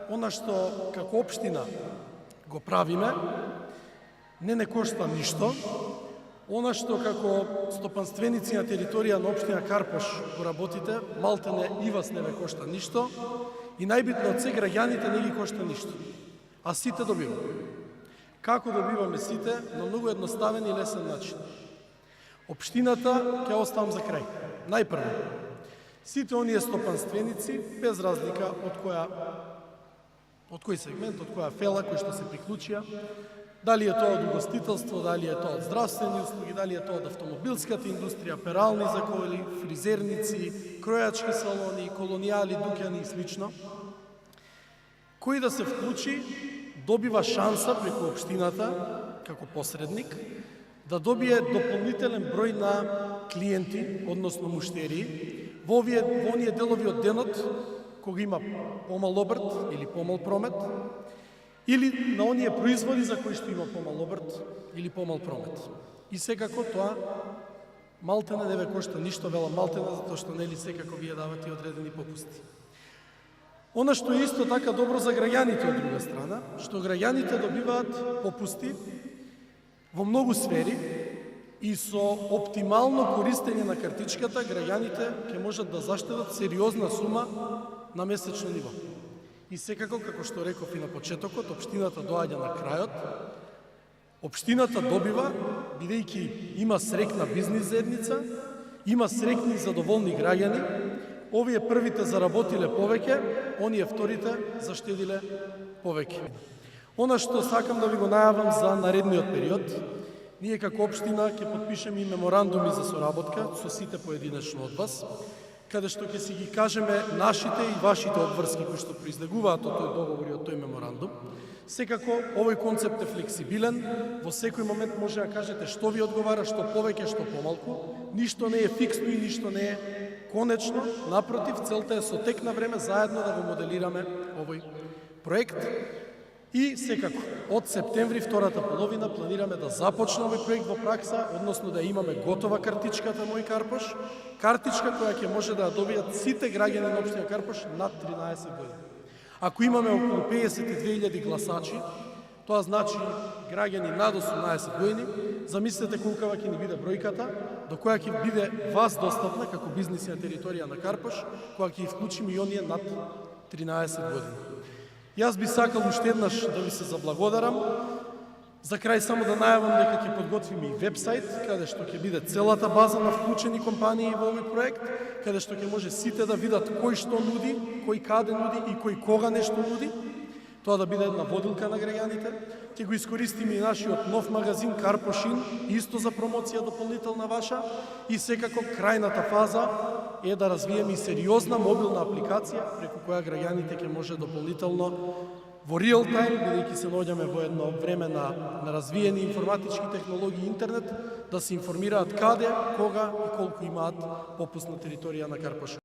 Она што како општина го правиме, не кошта ништо. Она што како стопанственици на територија на општина Карпош го работите, малтене и вас не ве кошта ништо. И најбитно од се, граѓаните не ги кошта ништо. А сите добиваме. Како добиваме сите? На многу едноставен и лесен начин. Општината ќе оставам за крај. Најпрво, сите оние стопанственици, без разлика од кој сегмент, од која фела, кои што се приклучија, дали е тоа од угостителство, дали е тоа од здравствени услуги, дали е тоа од автомобилската индустрија, перални заколи, фризерници, кројачки салони, колонијали, дуќани и слично, кој да се вклучи, добива шанса преку општината, како посредник, да добие дополнителен број на клиенти, односно муштерии, во оние делови од денот, кога има помал обрт или помал промет, или на оние производи за кои што има помал обрт или помал промет. И секако тоа малтене не ве кошта ништо, велам малтене, затоа што нели секако вие давате одредени попусти. Она што е исто така добро за граѓаните од друга страна, што граѓаните добиваат попусти во многу сфери и со оптимално користење на картичката, граѓаните ќе можат да заштедат сериозна сума на месечно ниво. И секако, како што реков и на почетокот, општината доаѓа на крајот. Општината добива, бидејќи има срекна бизнис заедница, има срекни и задоволни граѓани. Овие првите заработиле повеќе, оние вторите заштедиле повеќе. Она што сакам да ви го најавам за наредниот период, ние како општина ќе подпишеме и меморандуми за соработка со сите поединечно од вас, каде што ќе си ги кажеме нашите и вашите обврски кои што произлегуваат од тој договор и од тој меморандум. Секако, овој концепт е флексибилен, во секој момент може да кажете што ви одговара, што повеќе, што помалку. Ништо не е фиксно и ништо не е конечно, напротив, целта е со тек на време заедно да го моделираме овој проект. И секако, од септември, втората половина, планираме да започне овој проект во пракса, односно да имаме готова картичката Мој Карпош, картичка која ќе може да ја добијат сите граѓани на општина Карпош над 13 години. Ако имаме околу 52.000 гласачи, тоа значи граѓани над 18 години, замислете колкава ќе ни биде бројката, до која ќе биде вас достапна како бизниси на територија на Карпош, која ќе вклучиме и оние над 13 години. Јас би сакал уште еднаш да ви се заблагодарам. За крај само да најавам дека ќе подготвиме и вебсайт, каде што ќе биде целата база на вклучени компании во овој проект, каде што ќе може сите да видат кој што нуди, кој каде нуди и кој кога нешто нуди. Тоа да биде една водилка на граѓаните. Ќе го искористиме и нашиот нов магазин Карпошин, исто за промоција дополнителна ваша. И секако крајната фаза е да развиеме и сериозна мобилна апликација преку која граѓаните ќе може дополнително во реал тајм, бидејќи се наоѓаме во едно време на развиени информатички технологии и интернет, да се информираат каде, кога и колку имаат попуст на територија на Карпош.